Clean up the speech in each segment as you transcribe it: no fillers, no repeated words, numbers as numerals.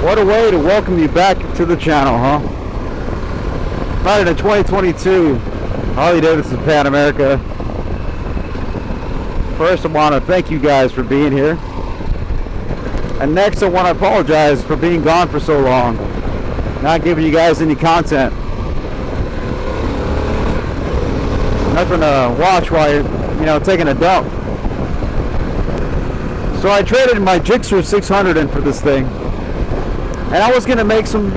What a way to welcome you back to the channel, huh? Right in 2022, Harley Davidson Pan America. First, I want to thank you guys for being here. And next, I want to apologize for being gone for so long, not giving you guys any content. Nothing to watch while you're, taking a dump. So I traded my GSX-R in for this thing. And I was going to make some,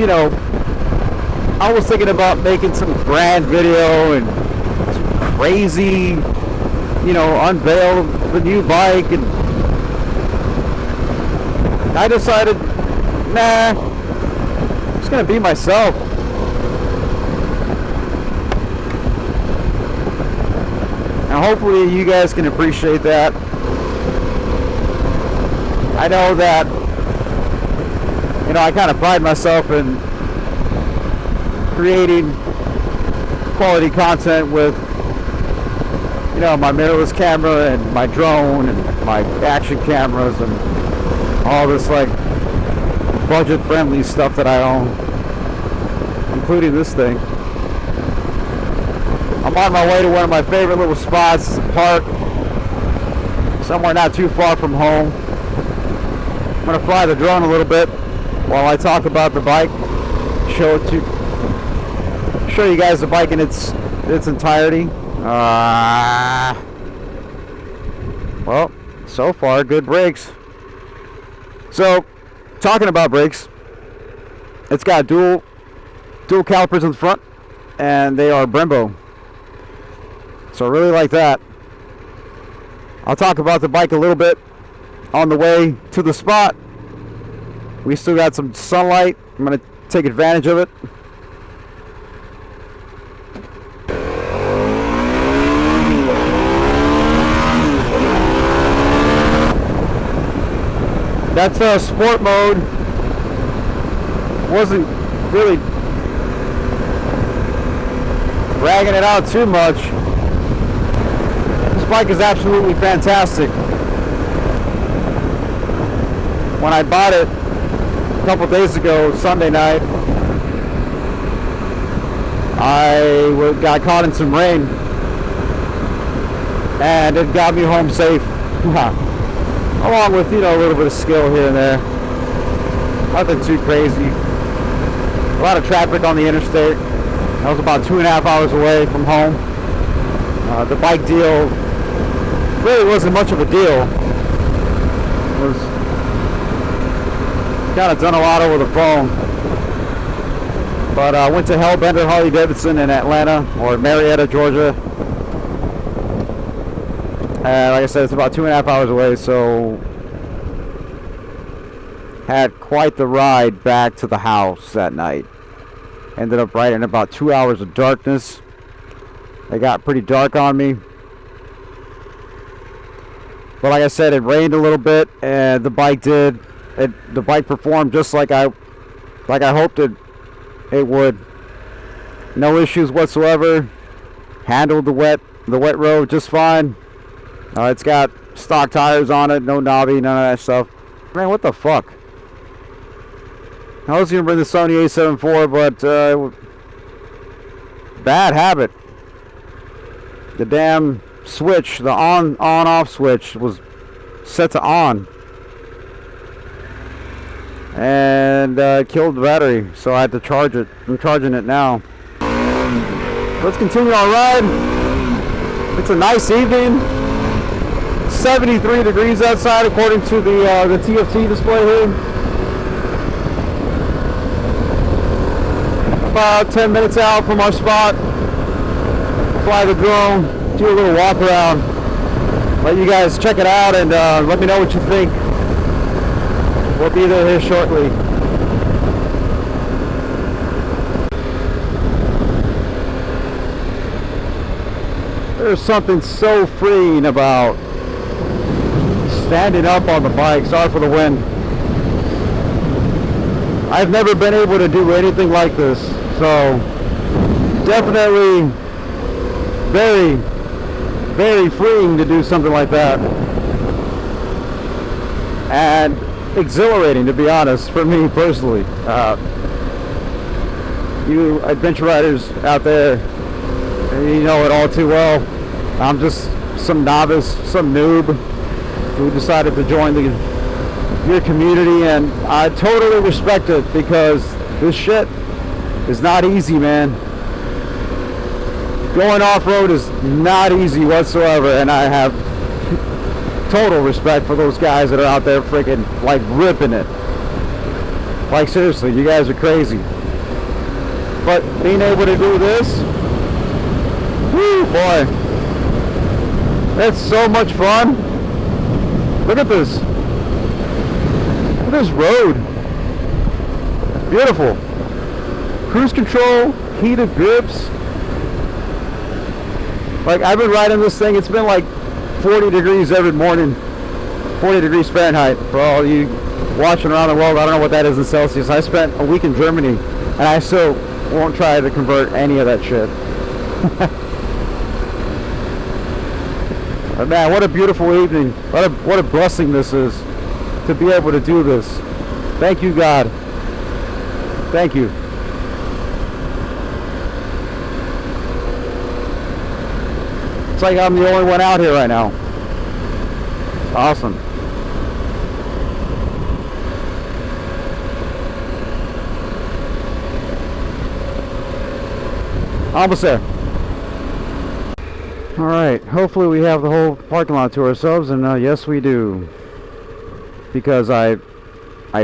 I was thinking about making some brand video and some crazy, unveil the new bike. And I decided, nah, I'm just going to be myself. And hopefully you guys can appreciate that. I know that, I kind of pride myself in creating quality content with, my mirrorless camera and my drone and my action cameras and all this budget-friendly stuff that I own, including this thing. I'm on my way to one of my favorite little spots. It's a park somewhere not too far from home. I'm going to fly the drone a little bit while I talk about the bike, show you guys the bike in its entirety. Well, so far good brakes. So, talking about brakes, it's got dual calipers in the front, and they are Brembo. So I really like that. I'll talk about the bike a little bit on the way to the spot. We still got some sunlight. I'm going to take advantage of it. That's sport mode. Wasn't really bragging it out too much. This bike is absolutely fantastic. When I bought it a couple days ago, Sunday night, I got caught in some rain, and it got me home safe. Along with, a little bit of skill here and there. Nothing too crazy. A lot of traffic on the interstate. I was about 2.5 hours away from home. The bike deal really wasn't much of a deal. It was kind of done a lot over the phone. But I went to Hellbender Harley Davidson in Atlanta, or Marietta, Georgia. Like I said, it's about 2.5 hours away, so had quite the ride back to the house that night. Ended up right in about 2 hours of darkness. It got pretty dark on me. But like I said, it rained a little bit, and the bike the bike performed just like I hoped it would. No issues whatsoever. Handled the wet road just fine. It's got stock tires on it, no knobby, none of that stuff. Man, what the fuck? I was gonna bring the Sony A7 IV, but bad habit. The damn switch, the on-off switch, was set to on, and killed the battery, so I had to charge it. I'm charging it now. Let's continue our ride. It's a nice evening. 73 degrees outside according to the TFT display here. About 10 minutes out from our spot. Fly the drone, do a little walk around. Let you guys check it out and let me know what you think. We'll be there here shortly. There's something so freeing about standing up on the bike. Sorry for the wind. I've never been able to do anything like this, so definitely very, very freeing to do something like that. And exhilarating, to be honest, for me personally. You adventure riders out there, you know it all too well. I'm just some novice, some noob who decided to join your community, and I totally respect it, because this shit is not easy, man. Going off-road is not easy whatsoever, and I have total respect for those guys that are out there freaking like ripping it. Like seriously, you guys are crazy. But being able to do this, whoo boy, that's so much fun. Look at this. Look at this road. Beautiful. Cruise control, heated grips. Like, I've been riding this thing, it's been like 40 degrees every morning. 40 degrees Fahrenheit for all you watching around the world. I don't know what that is in Celsius. I spent a week in Germany, and I still won't try to convert any of that shit. But man, what a beautiful evening. What a blessing this is to be able to do this. Thank you, God. Thank you. It's like I'm the only one out here right now. It's awesome. Almost there. Alright, hopefully we have the whole parking lot to ourselves, and yes we do. Because I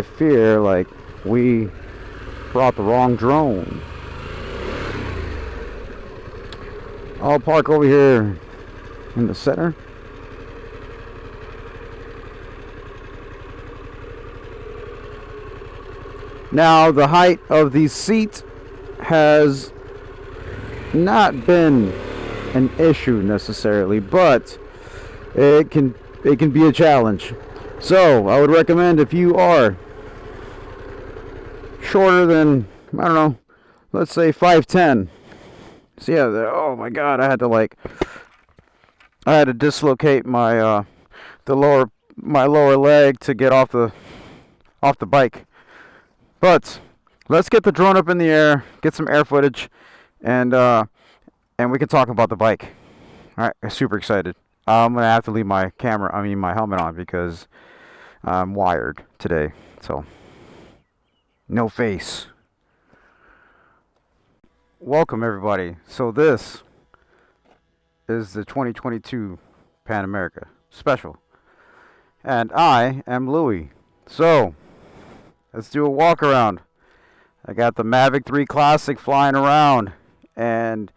fear like we brought the wrong drone. I'll park over here in the center. Now the height of the seat has not been an issue necessarily, but it can be a challenge. So I would recommend, if you are shorter than, I don't know, let's say 5'10". So yeah, oh my God, I had to dislocate my my lower leg to get off the bike. But let's get the drone up in the air, get some air footage, and we can talk about the bike. All right, I'm super excited. I'm gonna have to leave my helmet on because I'm wired today, so no face. Welcome everybody. So this is the 2022 Pan America Special, and I am Louie. So let's do a walk around. I got the Mavic 3 Classic flying around, and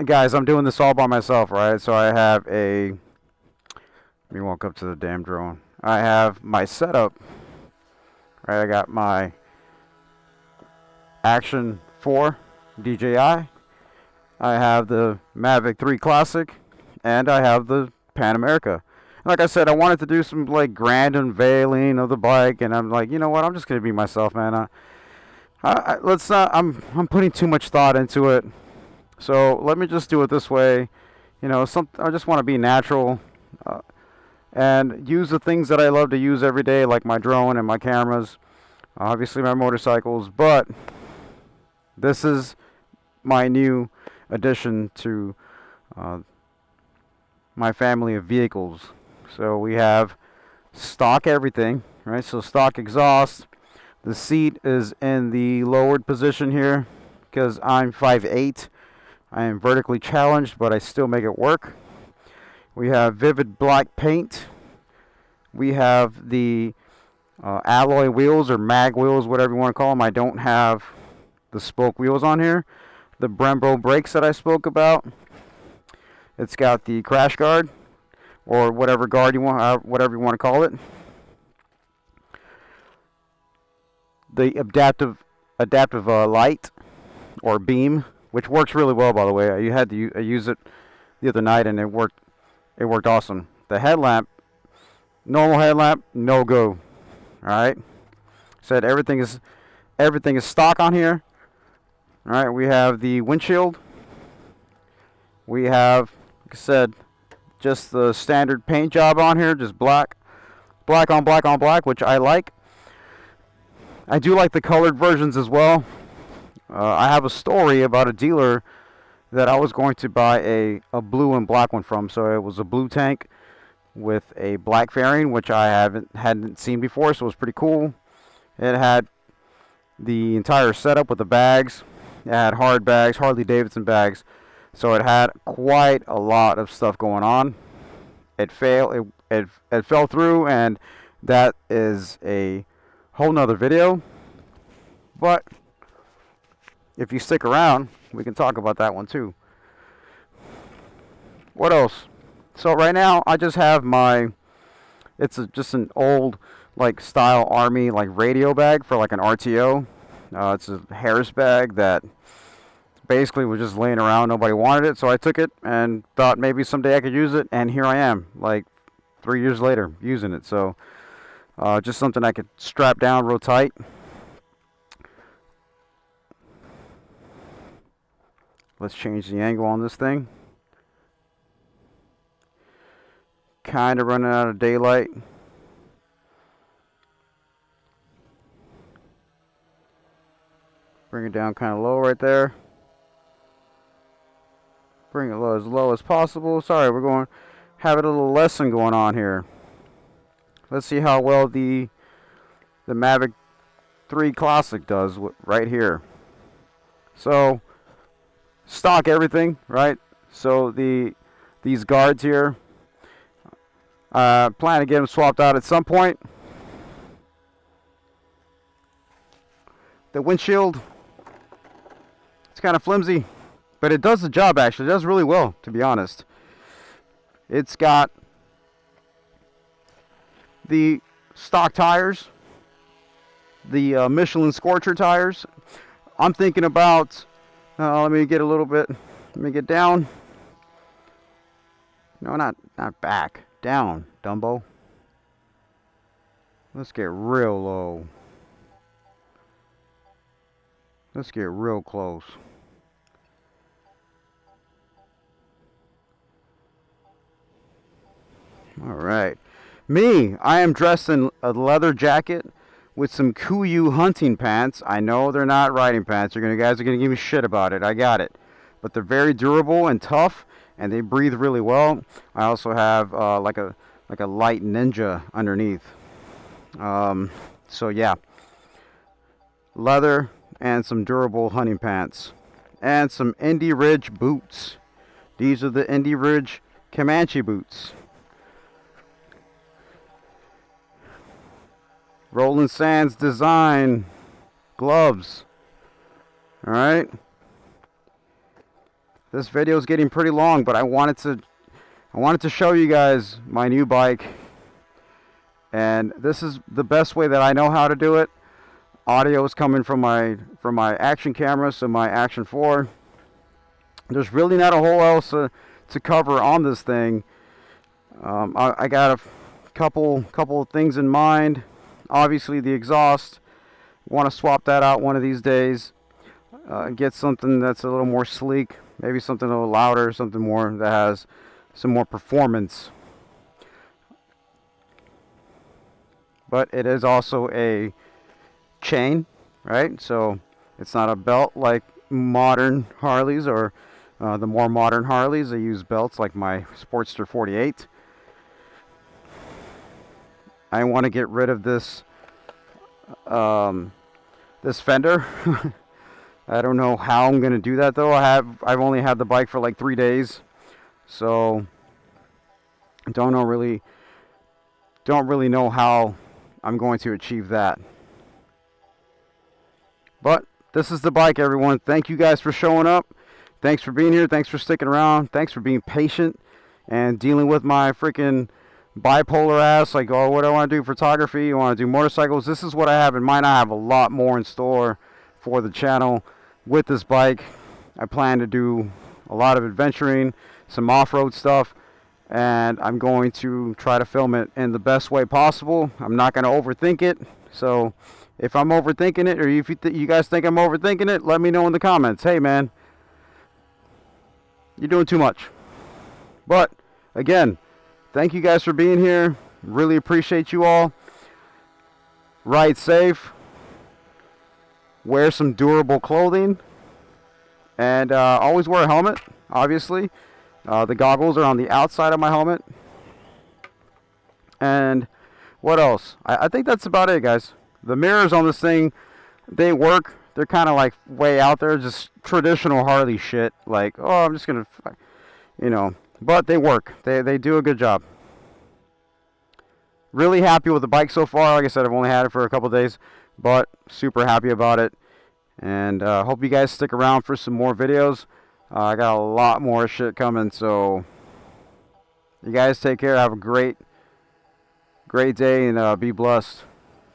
guys, I'm doing this all by myself, right? So I have let me walk up to the damn drone. I have my setup, right? I got my Action 4 DJI. I have the Mavic 3 Classic, and I have the Pan America. Like I said, I wanted to do some like grand unveiling of the bike, and I'm like, you know what? I'm just gonna be myself, man. Let's not. I'm putting too much thought into it, so let me just do it this way. You know, I just want to be natural, and use the things that I love to use every day, like my drone and my cameras, obviously my motorcycles. But this is my new addition to my family of vehicles. So we have stock everything, right? So stock exhaust. The seat is in the lowered position here because I'm 5'8". I am vertically challenged, but I still make it work. We have vivid black paint. We have the alloy wheels, or mag wheels, whatever you want to call them. I don't have the spoke wheels on here. The Brembo brakes that I spoke about. It's got the crash guard, or whatever guard you want, whatever you want to call it. The adaptive light or beam, which works really well, by the way. I used it the other night, and it worked awesome. The headlamp, normal headlamp, no go. All right, said everything is stock on here. All right, we have the windshield. We have, like I said, just the standard paint job on here, just black. black on black on black, which I like. I do like the colored versions as well. I have a story about a dealer that I was going to buy a blue and black one from. So it was a blue tank with a black fairing, which I hadn't seen before, so it was pretty cool. It had the entire setup with the bags. It had hard bags, Harley Davidson bags. So it had quite a lot of stuff going on. It fell through, and that is a whole nother video. But if you stick around, we can talk about that one too. What else? So right now I just have just an old like style army like radio bag for like an RTO. It's a Harris bag that basically was just laying around. Nobody wanted it, so I took it and thought maybe someday I could use it, and here I am, like 3 years later, using it. So just something I could strap down real tight. Let's change the angle on this thing. Kind of running out of daylight. Bring it down kind of low right there. Bring it as low as possible. Sorry, we're going having a little lesson going on here. Let's see how well the Mavic 3 Classic does right here. So stock everything, right? So these guards here, plan to get them swapped out at some point. The windshield, it's kind of flimsy, but it does the job actually. It does really well, to be honest. It's got the stock tires, the Michelin Scorcher tires. I'm thinking about, let me get a little bit, let me get down. No, not back, down, Dumbo. Let's get real low. Let's get real close. All right. I am dressed in a leather jacket with some Kuiu hunting pants. I know they're not riding pants. You guys are going to give me shit about it. I got it. But they're very durable and tough, and they breathe really well. I also have like a light Ninja underneath. So yeah. Leather and some durable hunting pants. And some Indy Ridge boots. These are the Indy Ridge Comanche boots. Roland Sands design gloves. Alright. This video is getting pretty long, but I wanted to show you guys my new bike. And this is the best way that I know how to do it. Audio is coming from my action camera, so my Action 4. There's really not a whole else to cover on this thing. I got a couple of things in mind. Obviously the exhaust, want to swap that out one of these days. Get something that's a little more sleek, maybe something a little louder, something more that has some more performance. But it is also a chain, right? So it's not a belt like modern Harleys, or the more modern Harleys. They use belts like my Sportster 48. I want to get rid of this this fender. I don't know how I'm going to do that though. I've only had the bike for like 3 days, so don't really know how I'm going to achieve that. But this is the bike, everyone. Thank you guys for showing up. Thanks for being here. Thanks for sticking around. Thanks for being patient and dealing with my freaking bipolar ass. Like, oh, what do I want to do? Photography. You want to do motorcycles? This is what I have in mind. I have a lot more in store for the channel with this bike. I plan to do a lot of adventuring, some off-road stuff, and I'm going to try to film it in the best way possible. I'm not going to overthink it. So if I'm overthinking it, or if you guys think I'm overthinking it, let me know in the comments. Hey man, you're doing too much. But again, thank you guys for being here. Really appreciate you all. Ride safe. Wear some durable clothing. And always wear a helmet, obviously. The goggles are on the outside of my helmet. And what else? I think that's about it, guys. The mirrors on this thing, they work. They're kind of like way out there, just traditional Harley shit. Like, oh, I'm just going to, you know. But they work. They do a good job. Really happy with the bike so far. Like I said, I've only had it for a couple days, but super happy about it. And hope you guys stick around for some more videos. I got a lot more shit coming, so you guys take care. Have a great day, and be blessed.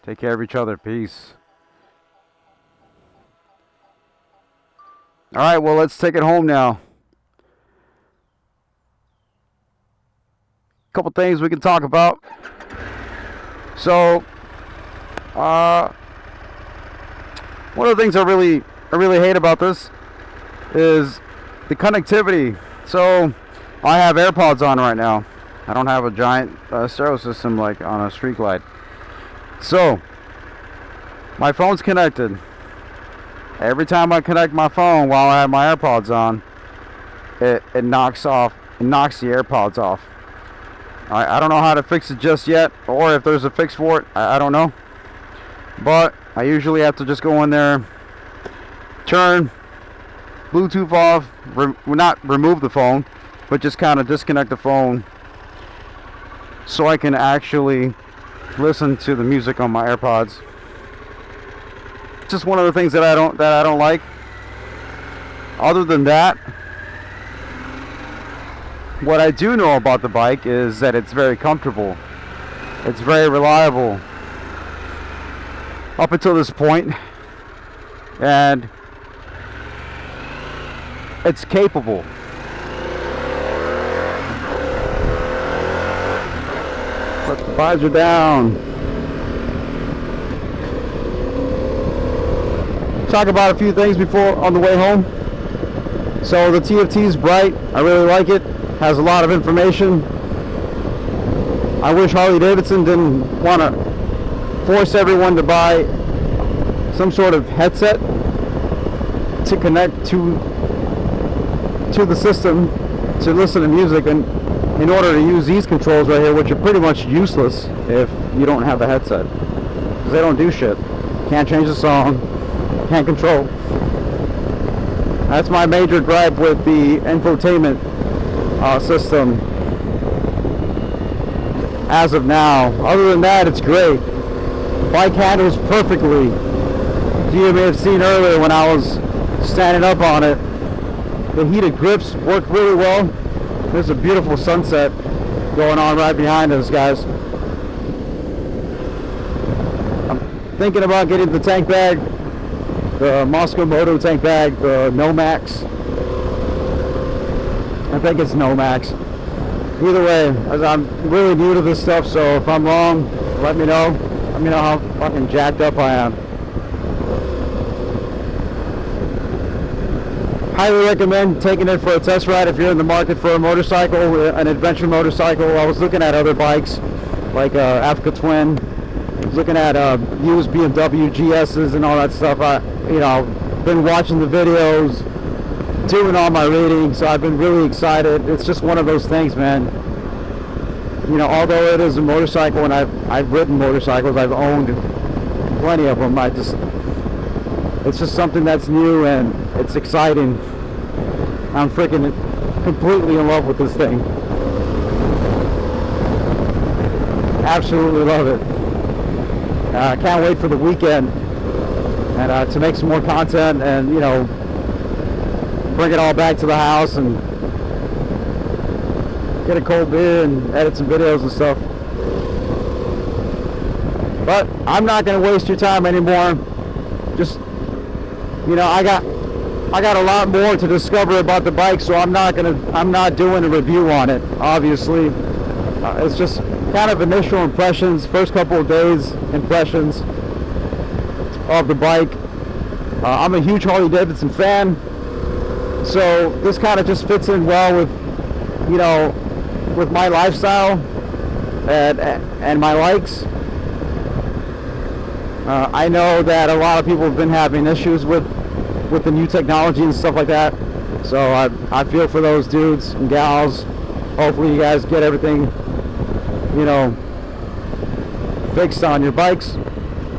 Take care of each other. Peace. All right, well, let's take it home now. Couple things we can talk about. So, one of the things I really hate about this is the connectivity. So, I have AirPods on right now. I don't have a giant stereo system like on a Street Glide. So, my phone's connected. Every time I connect my phone while I have my AirPods on, it knocks the AirPods off. I don't know how to fix it just yet, or if there's a fix for it. I don't know. But I usually have to just go in there, turn Bluetooth off, not remove the phone, but just kind of disconnect the phone so I can actually listen to the music on my AirPods. Just one of the things that I don't like. Other than that, what I do know about the bike is that it's very comfortable. It's very reliable up until this point, and it's capable. Put the visor down. Talk about a few things before on the way home. So the TFT is bright. I really like it. Has a lot of information. I wish Harley Davidson didn't want to force everyone to buy some sort of headset to connect to the system to listen to music, and in order to use these controls right here, which are pretty much useless if you don't have a headset, because they don't do shit. Can't change the song, can't control. That's my major gripe with the infotainment system as of now. Other than that, it's great. The bike handles perfectly. You may have seen earlier when I was standing up on it, the heated grips work really well. There's a beautiful sunset going on right behind us, guys. I'm thinking about getting the tank bag, the Moscow Moto tank bag, the Nomax. I think it's Nomax. Either way, as I'm really new to this stuff, so if I'm wrong, let me know. Let me know how fucking jacked up I am. Highly recommend taking it for a test ride if you're in the market for a motorcycle, an adventure motorcycle. I was looking at other bikes like Africa Twin. I was looking at used BMW GS's and all that stuff. Been watching the videos, doing all my reading, so I've been really excited. It's just one of those things, man. You know, although it is a motorcycle, and I've ridden motorcycles, I've owned plenty of them. It's just something that's new and it's exciting. I'm freaking completely in love with this thing. Absolutely love it. I can't wait for the weekend and to make some more content and, you know, bring it all back to the house and get a cold beer and edit some videos and stuff. But I'm not going to waste your time anymore. Just, you know, I got a lot more to discover about the bike, so I'm not doing a review on it, obviously. It's just kind of initial impressions, first couple of days impressions of the bike. I'm a huge Harley Davidson fan, so this kind of just fits in well with, you know, with my lifestyle. and my likes. I know that a lot of people have been having issues with the new technology and stuff like that, so I feel for those dudes and gals. Hopefully you guys get everything, you know, fixed on your bikes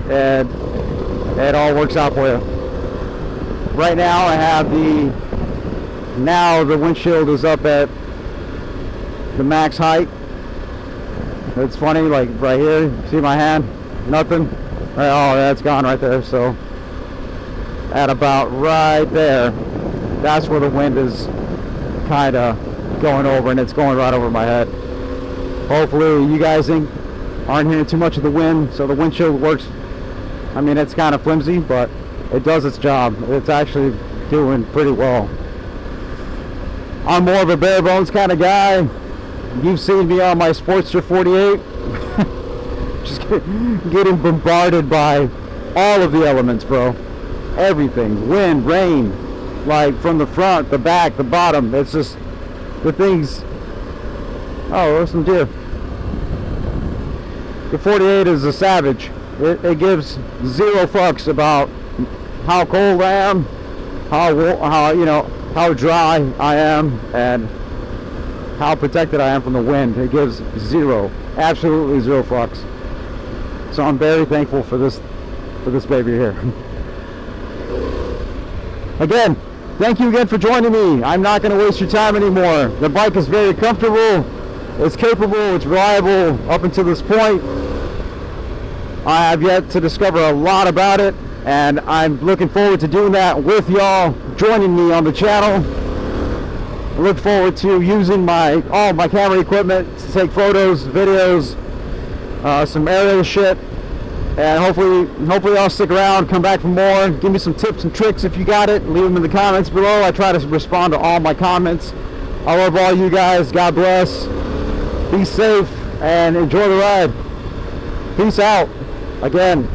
and it all works out for you. Right now I have the windshield is up at the max height. It's funny, like right here, see my hand? Nothing. Right, oh, that's gone right there. So at about right there, that's where the wind is kind of going over, and it's going right over my head. Hopefully you guys aren't hearing too much of the wind, so the windshield works. I mean, it's kind of flimsy, but it does its job. It's actually doing pretty well. I'm more of a bare bones kind of guy. You've seen me on my Sportster 48. Just getting bombarded by all of the elements, bro. Everything. Wind, rain, like from the front, the back, the bottom. It's just the things. Oh, there's some deer. The 48 is a savage. It gives zero fucks about how cold I am, how you know, how dry I am, and how protected I am from the wind. It gives zero, absolutely zero fucks. So I'm very thankful for this baby here. Again, thank you again for joining me. I'm not going to waste your time anymore. The bike is very comfortable, it's capable, it's reliable up until this point. I have yet to discover a lot about it, and I'm looking forward to doing that with y'all joining me on the channel. I look forward to using all my camera equipment to take photos, videos, some aerial shit, and hopefully I'll stick around, come back for more. Give me some tips and tricks if you got it. Leave them in the comments below. I try to respond to all my comments. I love all you guys. God bless. Be safe and enjoy the ride. Peace out. Again,